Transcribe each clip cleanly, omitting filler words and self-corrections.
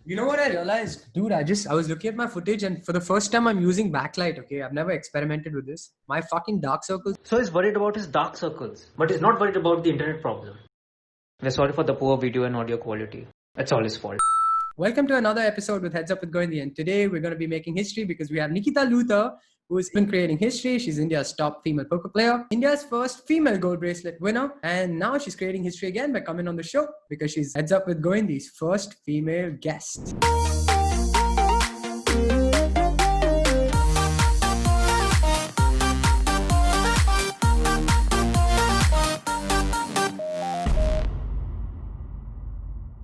You know what I realized? Dude, I was looking at my footage and for the first time I'm using backlight, okay? I've never experimented with this. My fucking dark circles. So he's worried about his dark circles, but he's not worried about the internet problem. We're sorry for the poor video and audio quality. It's all his fault. Welcome to another episode with Heads Up with Goindi. And today we're going to be making history because we have Nikita Luther, who's been creating history. She's India's top female poker player, India's first female gold bracelet winner. And now she's creating history again by coming on the show because she's Heads Up with Goindi's first female guest.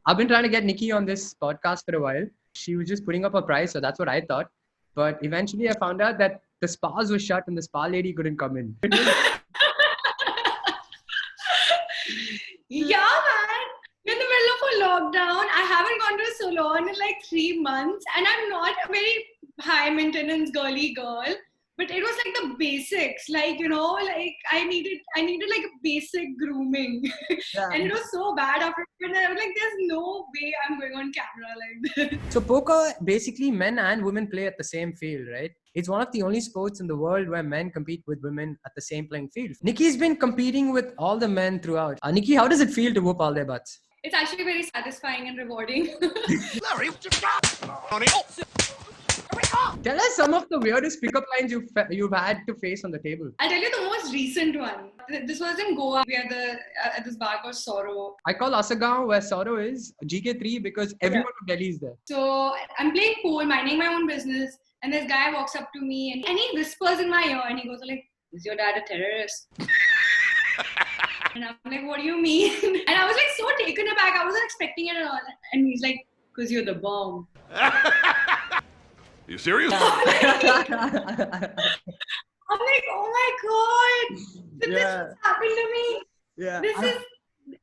I've been trying to get Nikki on this podcast for a while. She was just putting up a price, so that's what I thought. But eventually I found out that the spas were shut and the spa lady couldn't come in. Yeah, man. We're in the middle of a lockdown. I haven't gone to a salon in like 3 months, and I'm not a very high maintenance girly girl. But it was like the basics, like, like I needed like a basic grooming. Yeah. And it was so bad after, and I was like, there's no way I'm going on camera like this. So poker, basically men and women play at the same field, right? It's one of the only sports in the world where men compete with women at the same playing field. Nikki's been competing with all the men throughout. Nikki, how does it feel to whoop all their butts? It's actually very satisfying and rewarding. Tell us some of the weirdest pickup lines you've had to face on the table. I'll tell you the most recent one. This was in Goa. We had at this bar called Sorrow. I call Asagaon where Sorrow is GK3 because everyone from Delhi is there. So I'm playing pool, minding my own business, and this guy walks up to me and he whispers in my ear and he goes like, "Is your dad a terrorist?" And I'm like, "What do you mean?" And I was like so taken aback. I wasn't expecting it at all. And he's like, "'Cause you're the bomb." You serious? I'm like, "Oh my god, this happened to me." Yeah.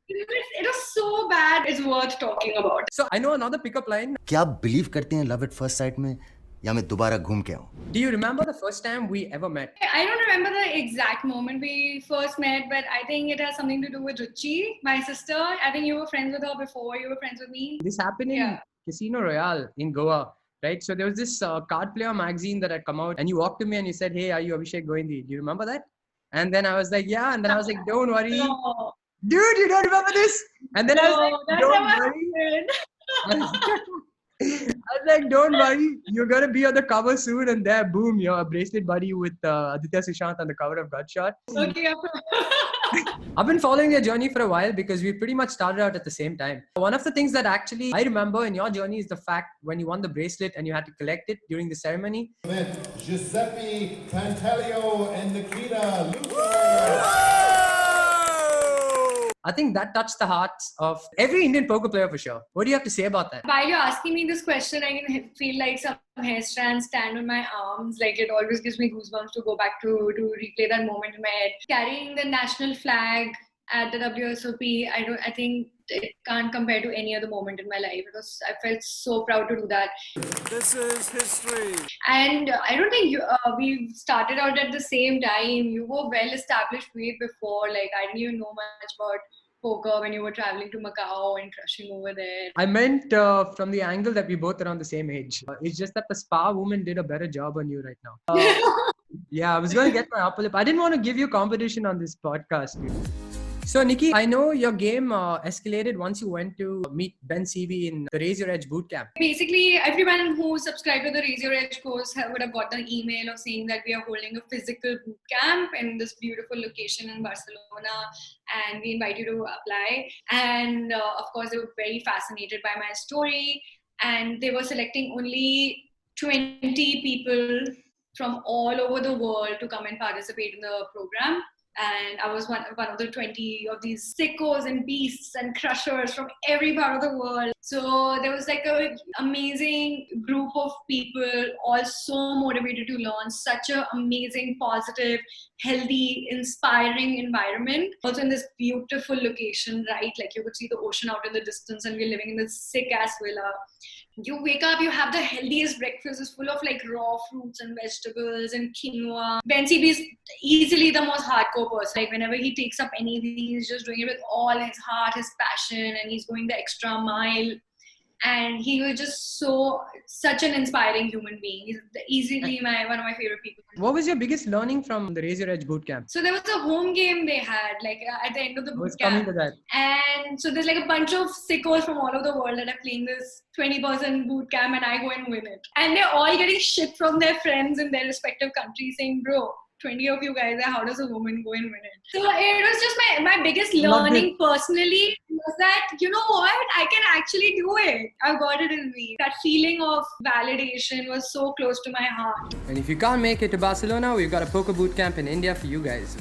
It was so bad. It's worth talking about. So I know another pickup line. क्या आप believe करते हैं love at first sight में या मैं दोबारा घूम के आऊं? Do you remember the first time we ever met? I don't remember the exact moment we first met, but I think it has something to do with Ruchi, my sister. I think you were friends with her before. You were friends with me. This happened in Casino Royale in Goa, right? So there was this card player magazine that had come out and you walked to me and you said, "Hey, are you Abhishek Goindi?" Do you remember that? And then I was like, "Yeah." And then I was like, "Don't worry." No. Dude, you don't remember this? And then I was like, that "Don't never worry." happened. I was like, "Don't worry. You're going to be on the cover soon." And there, boom, you're a bracelet buddy with Aditya Sushant on the cover of Gutshot. Okay. I've been following your journey for a while because we pretty much started out at the same time. One of the things that actually I remember in your journey is the fact when you won the bracelet and you had to collect it during the ceremony. Giuseppe Pantaleo and Nikita Luther. I think that touched the hearts of every Indian poker player for sure. What do you have to say about that? While you're asking me this question, I can feel like some hair strands stand on my arms. Like it always gives me goosebumps to go back to replay that moment in my head. Carrying the national flag at the WSOP, I think it can't compare to any other moment in my life. I felt so proud to do that. This is history. And I don't think we started out at the same time. You were well established way before. Like I didn't even know much about poker when you were traveling to Macau and crushing over there. I meant from the angle that we both are on the same age. It's just that the spa woman did a better job on you right now. Yeah, I was going to get my upper lip. I didn't want to give you competition on this podcast, dude. So, Nikki, I know your game escalated once you went to meet Ben CV in the Raise Your Edge Bootcamp. Basically, everyone who subscribed to the Raise Your Edge course would have got an email of saying that we are holding a physical bootcamp in this beautiful location in Barcelona and we invite you to apply. And of course, they were very fascinated by my story and they were selecting only 20 people from all over the world to come and participate in the program. And I was one of the 20 of these sickos and beasts and crushers from every part of the world. So there was like an amazing group of people, all so motivated to learn, such an amazing, positive, healthy, inspiring environment. Also in this beautiful location, right? Like you could see the ocean out in the distance and we're living in this sick-ass villa. You wake up, you have the healthiest breakfast. It's full of like raw fruits and vegetables and quinoa. Ben CB is easily the most hardcore person. Like whenever he takes up anything, he's just doing it with all his heart, his passion, and he's going the extra mile. And he was just such an inspiring human being. He's easily one of my favorite people. What was your biggest learning from the Raise Your Edge bootcamp? So there was a home game they had, like at the end of the I was coming to bootcamp. that. And so there's like a bunch of sickos from all over the world that are playing this 20-person bootcamp, and I go and win it. And they're all getting shit from their friends in their respective countries saying, bro, 20 of you guys there, how does a woman go and win it? So it was just my biggest learning personally was that, you know what, I can actually do it. I've got it in me. That feeling of validation was so close to my heart. And if you can't make it to Barcelona, we've got a poker bootcamp in India for you guys.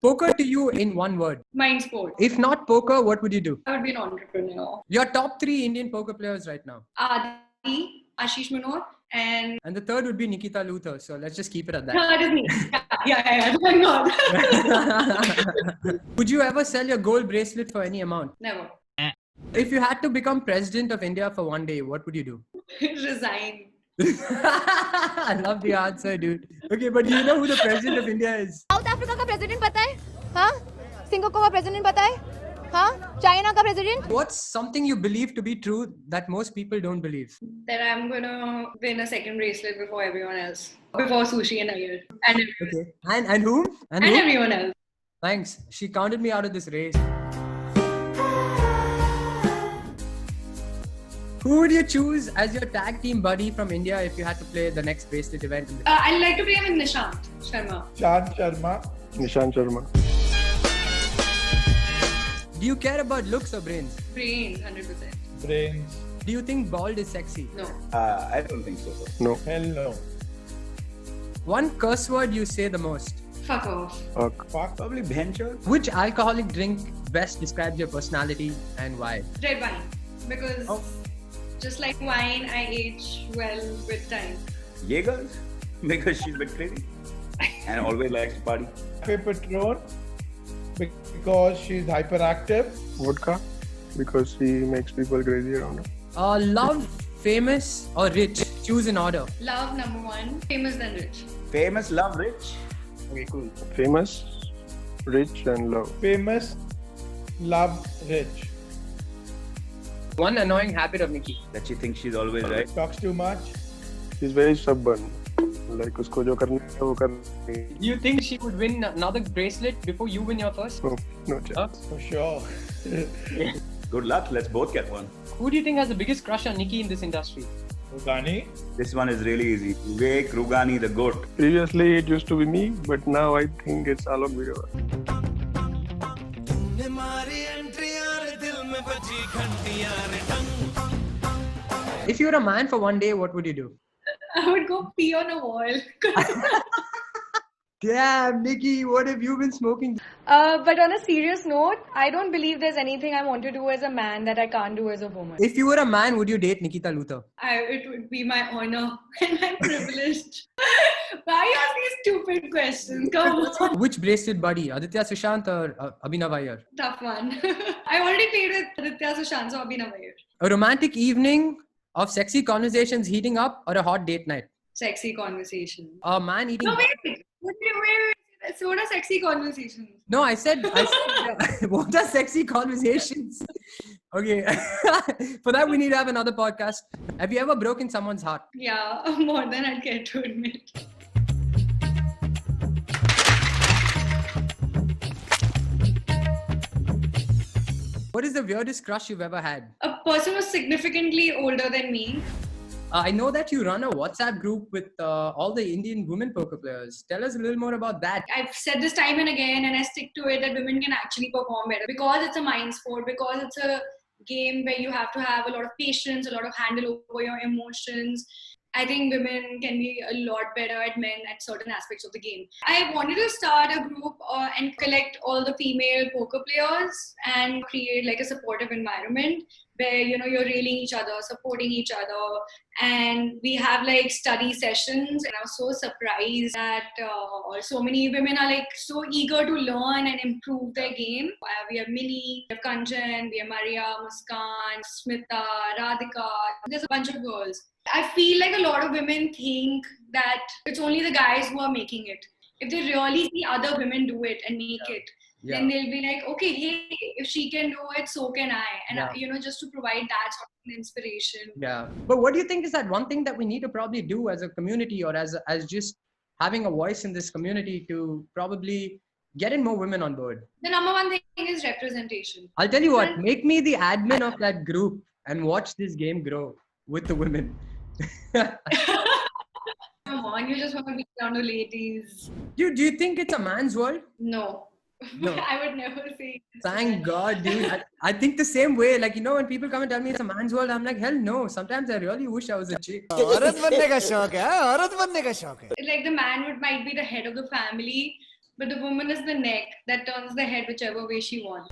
Poker to you in one word. Mind sport. If not poker, what would you do? I would be an entrepreneur. Your top 3 Indian poker players right now. Adi, Ashish Manor, and the third would be Nikita Luther. So let's just keep it at that. third is me. Yeah. Thank God. Would you ever sell your gold bracelet for any amount? Never. If you had to become president of India for one day, what would you do? Resign. I love the answer, dude. Okay, but do you know who the president of India is? South Africa का president पता है? हाँ? Singapore का president पता है? हाँ? China का president? What's something you believe to be true that most people don't believe? That I'm gonna win a second bracelet before everyone else. Before Sushi and Iyer. And Okay. And whom? and whom? everyone else. Thanks. She counted me out of this race. Who would you choose as your tag team buddy from India if you had to play the next bracelet event? I'd like to play with Nishant Sharma. Nishant Sharma. Do you care about looks or brains? Brains, 100%. Brains. Do you think bald is sexy? No. I don't think so. No. Hell no. One curse word you say the most? Fuck off. Fuck. Probably bencher. Which alcoholic drink best describes your personality and why? Red wine. Because just like wine, I age well with time. Jaegers, because she's a bit crazy and always likes to party. Patron, because she's hyperactive. Vodka, because she makes people crazy around her. Love, famous or rich? Choose in order. Love, number 1. Famous than rich. Famous, love, rich. Okay, cool. Famous, rich and love. Famous, love, rich. One annoying habit of Nikki. That she thinks she's always right. Talks too much. She's very stubborn. Like उसको जो करना है वो करना है. Do you think she would win another bracelet before you win your first? No chance. For sure. Good luck. Let's both get one. Who do you think has the biggest crush on Nikki in this industry? Rugani. This one is really easy. Vivek Rugani, the goat. Previously it used to be me, but now I think it's Alok Videwar. If you were a man for one day, what would you do? I would go pee on a wall. Damn, Nikki, what have you been smoking? But on a serious note, I don't believe there's anything I want to do as a man that I can't do as a woman. If you were a man, would you date Nikita Luther? It would be my honor and my privilege. Why are you asking stupid questions? Come on. Which bracelet buddy? Aditya Sushant or Abhinav Iyer? Tough one. I already played with Aditya Sushant, so Abhinav Iyer. A romantic evening of sexy conversations heating up or a hot date night? Sexy conversation. A man eating... No, wait. So what are sexy conversations? No, I said what are sexy conversations? Okay. For that, we need to have another podcast. Have you ever broken someone's heart? Yeah, more than I'd care to admit. What is the weirdest crush you've ever had? A person who's significantly older than me. I know that you run a WhatsApp group with all the Indian women poker players. Tell us a little more about that. I've said this time and again, and I stick to it, that women can actually perform better because it's a mind sport, because it's a game where you have to have a lot of patience, a lot of handle over your emotions. I think women can be a lot better at men at certain aspects of the game. I wanted to start a group and collect all the female poker players and create like a supportive environment where, you know, you're reeling each other, supporting each other. And we have like study sessions, and I was so surprised that so many women are like so eager to learn and improve their game. We have Minnie, we have Kanchan, we have Maria, Muskan, Smita, Radhika. There's a bunch of girls. I feel like a lot of women think that it's only the guys who are making it. If they really see other women do it and make it, then they'll be like, okay, hey, if she can do it, so can I. And just to provide that sort of inspiration. Yeah. But what do you think is that one thing that we need to probably do as a community, or as just having a voice in this community to probably get in more women on board? The number one thing is representation. I'll tell you what, make me the admin of that group and watch this game grow with the women. Come on, you just want to be down to ladies. Dude, do you think it's a man's world? No. No. I would never say. Thank God, dude. I think the same way. Like, when people come and tell me it's a man's world, I'm like, hell no. Sometimes I really wish I was a chick. Like the man might be the head of the family, but the woman is the neck that turns the head whichever way she wants.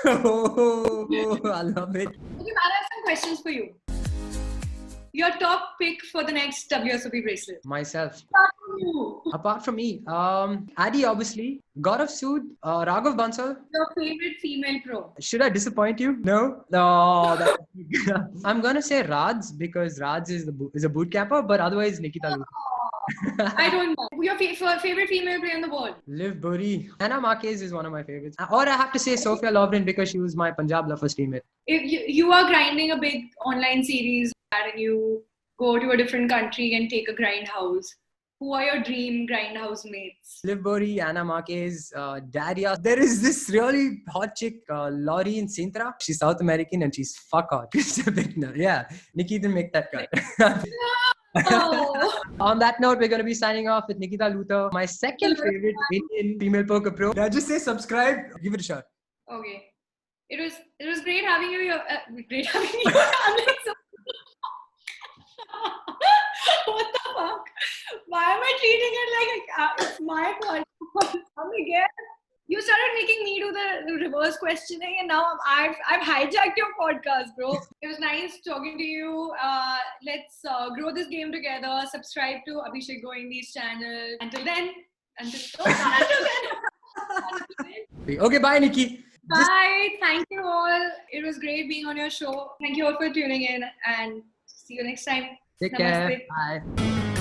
Oh, I love it. Okay, I have some questions for you. Your top pick for the next WSOP bracelet? Myself. Apart from you. Apart from me, Adi, obviously. God of Sood, Raghav Bansal. Your favorite female pro? Should I disappoint you? No? No. I'm going to say Radz, because Radz is a boot camper, but otherwise Nikita. I don't know. Your favorite female player in the world? Liv Buri. Anna Marquez is one of my favorites. Or I have to say Sophia Lovren, because she was my Punjab Lovers teammate. If you are grinding a big online series and you go to a different country and take a grind house, who are your dream grind house mates? Liv Buri, Anna Marquez, Daria. There is this really hot chick, Laurie in Sintra. She's South American and she's fuck hot. Yeah, Nikita didn't make that cut. Oh. On that note, we're going to be signing off with Nikita Luther, my second favorite Indian female poker pro. Did I just say subscribe? Give it a shot. Okay. It was great having you here. Great having you. I'm like so... What the fuck? Why am I treating it like it's my podcast? Come again. You started making me do the reverse questioning, and now I've hijacked your podcast, bro. It was nice talking to you. Let's grow this game together. Subscribe to Abhishek Goindi's channel. Until then. Okay, bye, Nikki. Bye. Thank you all. It was great being on your show. Thank you all for tuning in, and see you next time. Take Namaste. care. Bye.